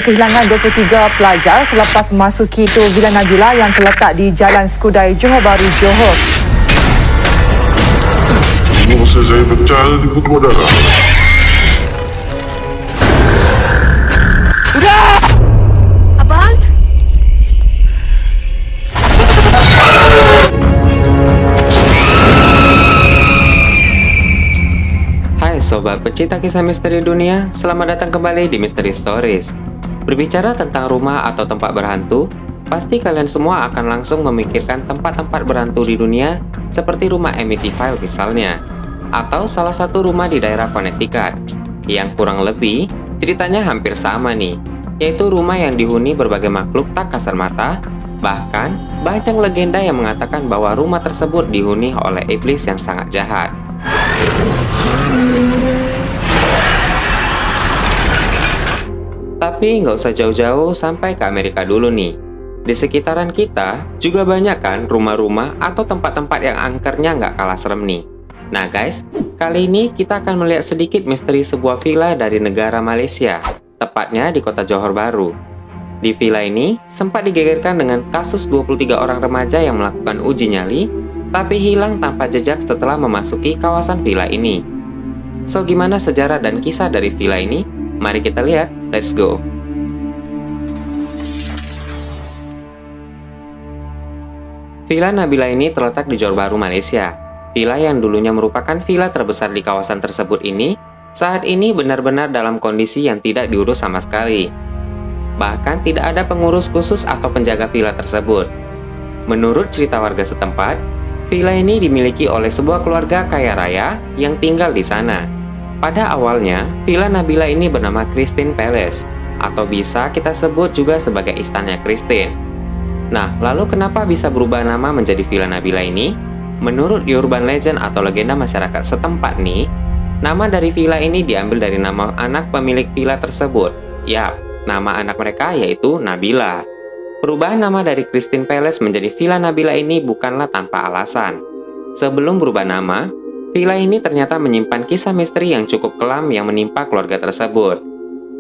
Kehilangan 23 pelajar selepas memasuki tur Villa Nabila yang terletak di Jalan Skudai, Johor Bahru, Johor. Ini masa saya pecah di pukul darah. Abang? Hai sobat pecinta kisah misteri dunia, selamat datang kembali di Mystery Stories. Berbicara tentang rumah atau tempat berhantu, pasti kalian semua akan langsung memikirkan tempat-tempat berhantu di dunia seperti rumah Amityville misalnya, atau salah satu rumah di daerah Connecticut, yang kurang lebih ceritanya hampir sama nih, yaitu rumah yang dihuni berbagai makhluk tak kasat mata. Bahkan banyak legenda yang mengatakan bahwa rumah tersebut dihuni oleh iblis yang sangat jahat. Tapi nggak usah jauh-jauh sampai ke Amerika dulu nih. Di sekitaran kita juga banyak kan rumah-rumah atau tempat-tempat yang angkernya nggak kalah serem nih. Nah guys, kali ini kita akan melihat sedikit misteri sebuah villa dari negara Malaysia, tepatnya di kota Johor Bahru. Di villa ini sempat digegerkan dengan kasus 23 orang remaja yang melakukan uji nyali, tapi hilang tanpa jejak setelah memasuki kawasan villa ini. So gimana sejarah dan kisah dari villa ini? Mari kita lihat, let's go. Villa Nabila ini terletak di Johor Bahru, Malaysia. Villa yang dulunya merupakan villa terbesar di kawasan tersebut ini, saat ini benar-benar dalam kondisi yang tidak diurus sama sekali. Bahkan tidak ada pengurus khusus atau penjaga villa tersebut. Menurut cerita warga setempat, villa ini dimiliki oleh sebuah keluarga kaya raya yang tinggal di sana. Pada awalnya, Villa Nabila ini bernama Christine Palace, atau bisa kita sebut juga sebagai Istana Christine. Nah, lalu kenapa bisa berubah nama menjadi Villa Nabila ini? Menurut urban legend atau legenda masyarakat setempat nih, nama dari villa ini diambil dari nama anak pemilik villa tersebut. Yap, nama anak mereka yaitu Nabila. Perubahan nama dari Christine Palace menjadi Villa Nabila ini bukanlah tanpa alasan. Sebelum berubah nama, villa ini ternyata menyimpan kisah misteri yang cukup kelam yang menimpa keluarga tersebut,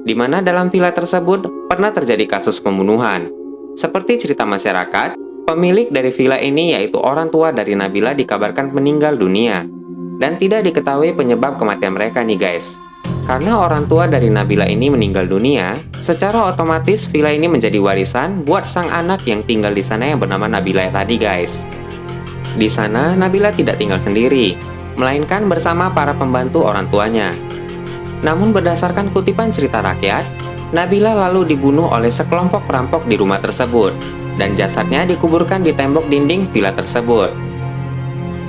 di mana dalam villa tersebut pernah terjadi kasus pembunuhan. Seperti cerita masyarakat, pemilik dari villa ini yaitu orang tua dari Nabila dikabarkan meninggal dunia, dan tidak diketahui penyebab kematian mereka nih guys. Karena orang tua dari Nabila ini meninggal dunia, secara otomatis villa ini menjadi warisan buat sang anak yang tinggal di sana yang bernama Nabila tadi guys. Di sana Nabila tidak tinggal sendiri, melainkan bersama para pembantu orang tuanya. Namun berdasarkan kutipan cerita rakyat, Nabila lalu dibunuh oleh sekelompok perampok di rumah tersebut, dan jasadnya dikuburkan di tembok dinding villa tersebut.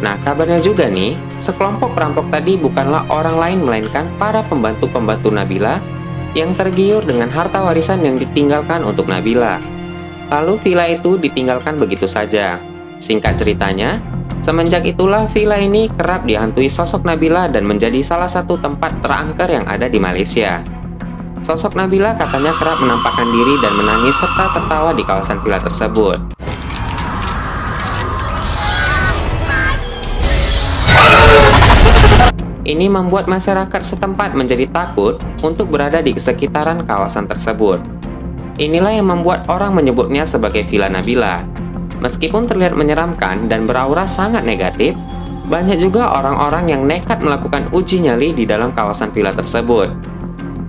Nah, kabarnya juga nih, sekelompok perampok tadi bukanlah orang lain melainkan para pembantu-pembantu Nabila yang tergiur dengan harta warisan yang ditinggalkan untuk Nabila. Lalu villa itu ditinggalkan begitu saja. Singkat ceritanya, semenjak itulah villa ini kerap dihantui sosok Nabila dan menjadi salah satu tempat terangker yang ada di Malaysia. Sosok Nabila katanya kerap menampakkan diri dan menangis serta tertawa di kawasan villa tersebut. Ini membuat masyarakat setempat menjadi takut untuk berada di sekitaran kawasan tersebut. Inilah yang membuat orang menyebutnya sebagai Villa Nabila. Meskipun terlihat menyeramkan dan beraura sangat negatif, banyak juga orang-orang yang nekat melakukan uji nyali di dalam kawasan villa tersebut.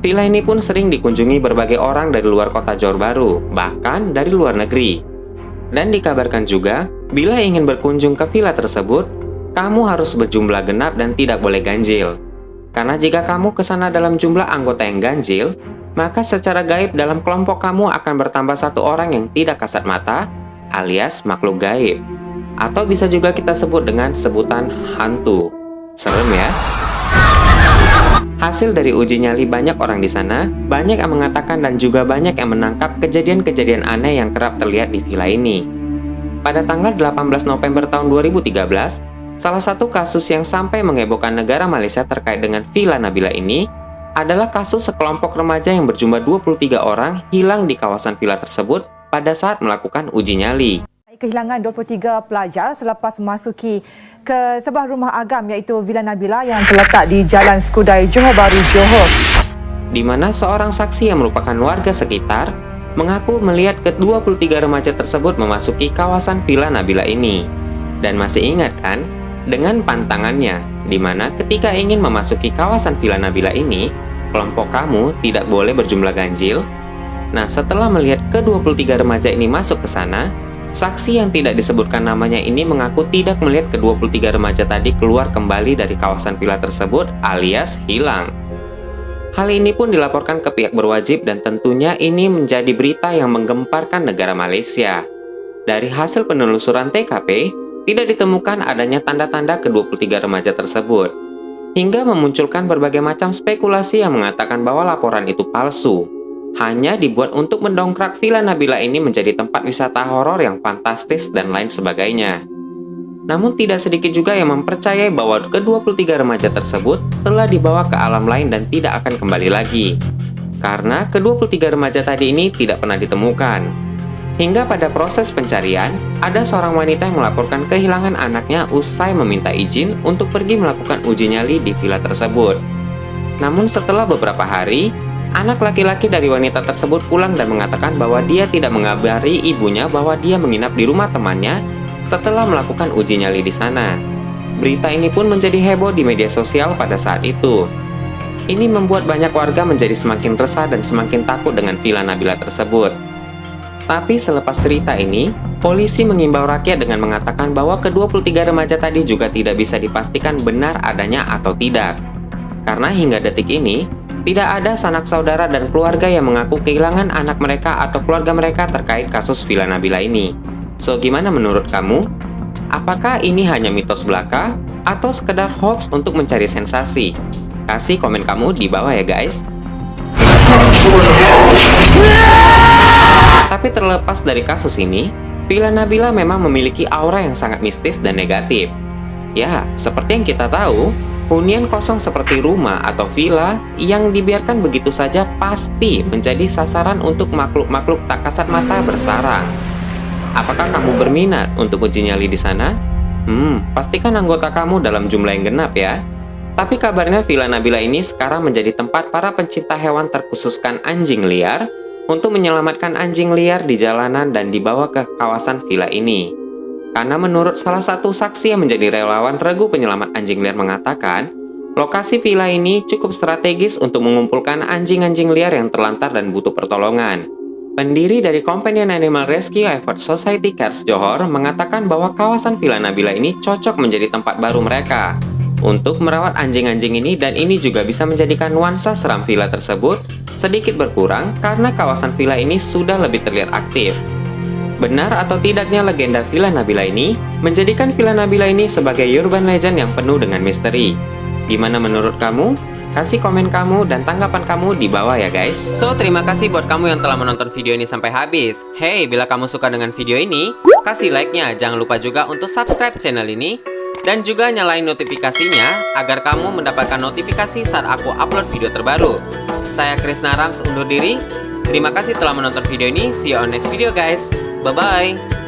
Villa ini pun sering dikunjungi berbagai orang dari luar kota Johor Bahru, bahkan dari luar negeri. Dan dikabarkan juga, bila ingin berkunjung ke villa tersebut, kamu harus berjumlah genap dan tidak boleh ganjil. Karena jika kamu ke sana dalam jumlah anggota yang ganjil, maka secara gaib dalam kelompok kamu akan bertambah satu orang yang tidak kasat mata, alias makhluk gaib. Atau bisa juga kita sebut dengan sebutan hantu. Serem ya? Hasil dari uji nyali banyak orang di sana, banyak yang mengatakan dan juga banyak yang menangkap kejadian-kejadian aneh yang kerap terlihat di villa ini. Pada tanggal 18 November tahun 2013, salah satu kasus yang sampai menghebohkan negara Malaysia terkait dengan Villa Nabila ini adalah kasus sekelompok remaja yang berjumlah 23 orang hilang di kawasan villa tersebut pada saat melakukan uji nyali. Kehilangan 23 pelajar selepas memasuki ke sebuah rumah agam iaitu Villa Nabila yang terletak di Jalan Skudai, Johor Bahru, Johor. di mana seorang saksi yang merupakan warga sekitar mengaku melihat ke-23 remaja tersebut memasuki kawasan Villa Nabila ini. Dan masih ingat kan, dengan pantangannya, di mana ketika ingin memasuki kawasan Villa Nabila ini, kelompok kamu tidak boleh berjumlah ganjil. Nah, setelah melihat ke-23 remaja ini masuk ke sana, saksi yang tidak disebutkan namanya ini mengaku tidak melihat ke-23 remaja tadi keluar kembali dari kawasan villa tersebut alias hilang. Hal ini pun dilaporkan ke pihak berwajib dan tentunya ini menjadi berita yang menggemparkan negara Malaysia. Dari hasil penelusuran TKP, tidak ditemukan adanya tanda-tanda ke-23 remaja tersebut, hingga memunculkan berbagai macam spekulasi yang mengatakan bahwa laporan itu palsu, hanya dibuat untuk mendongkrak Villa Nabila ini menjadi tempat wisata horor yang fantastis dan lain sebagainya. Namun tidak sedikit juga yang mempercayai bahwa ke-23 remaja tersebut telah dibawa ke alam lain dan tidak akan kembali lagi, karena ke-23 remaja tadi ini tidak pernah ditemukan. Hingga pada proses pencarian, ada seorang wanita yang melaporkan kehilangan anaknya usai meminta izin untuk pergi melakukan uji nyali di villa tersebut. Namun setelah beberapa hari, anak laki-laki dari wanita tersebut pulang dan mengatakan bahwa dia tidak mengabari ibunya bahwa dia menginap di rumah temannya setelah melakukan uji nyali di sana. Berita ini pun menjadi heboh di media sosial pada saat itu. Ini membuat banyak warga menjadi semakin resah dan semakin takut dengan Villa Nabila tersebut. Tapi selepas cerita ini, polisi mengimbau rakyat dengan mengatakan bahwa ke-23 remaja tadi juga tidak bisa dipastikan benar adanya atau tidak. Karena hingga detik ini, tidak ada sanak saudara dan keluarga yang mengaku kehilangan anak mereka atau keluarga mereka terkait kasus Villa Nabila ini. So, gimana menurut kamu? Apakah ini hanya mitos belaka atau sekedar hoax untuk mencari sensasi? Kasih komen kamu di bawah ya guys. Tapi terlepas dari kasus ini, Villa Nabila memang memiliki aura yang sangat mistis dan negatif. Ya, seperti yang kita tahu, hunian kosong seperti rumah atau villa yang dibiarkan begitu saja pasti menjadi sasaran untuk makhluk-makhluk tak kasat mata bersarang. Apakah kamu berminat untuk uji nyali di sana? Pastikan anggota kamu dalam jumlah yang genap ya. Tapi kabarnya Villa Nabila ini sekarang menjadi tempat para pencinta hewan terkhususkan anjing liar untuk menyelamatkan anjing liar di jalanan dan dibawa ke kawasan villa ini. Karena menurut salah satu saksi yang menjadi relawan regu penyelamat anjing liar mengatakan, lokasi villa ini cukup strategis untuk mengumpulkan anjing-anjing liar yang terlantar dan butuh pertolongan. Pendiri dari Companion Animal Rescue Effort Society Cares Johor mengatakan bahwa kawasan Villa Nabila ini cocok menjadi tempat baru mereka untuk merawat anjing-anjing ini, dan ini juga bisa menjadikan nuansa seram villa tersebut sedikit berkurang karena kawasan villa ini sudah lebih terlihat aktif. Benar atau tidaknya legenda Villa Nabila ini menjadikan Villa Nabila ini sebagai urban legend yang penuh dengan misteri. Gimana menurut kamu? Kasih komen kamu dan tanggapan kamu di bawah ya guys. So, terima kasih buat kamu yang telah menonton video ini sampai habis. Hey, bila kamu suka dengan video ini, kasih like-nya. Jangan lupa juga untuk subscribe channel ini dan juga nyalain notifikasinya agar kamu mendapatkan notifikasi saat aku upload video terbaru. Saya Krisna Rams undur diri. Terima kasih telah menonton video ini. See you on next video guys. Bye-bye.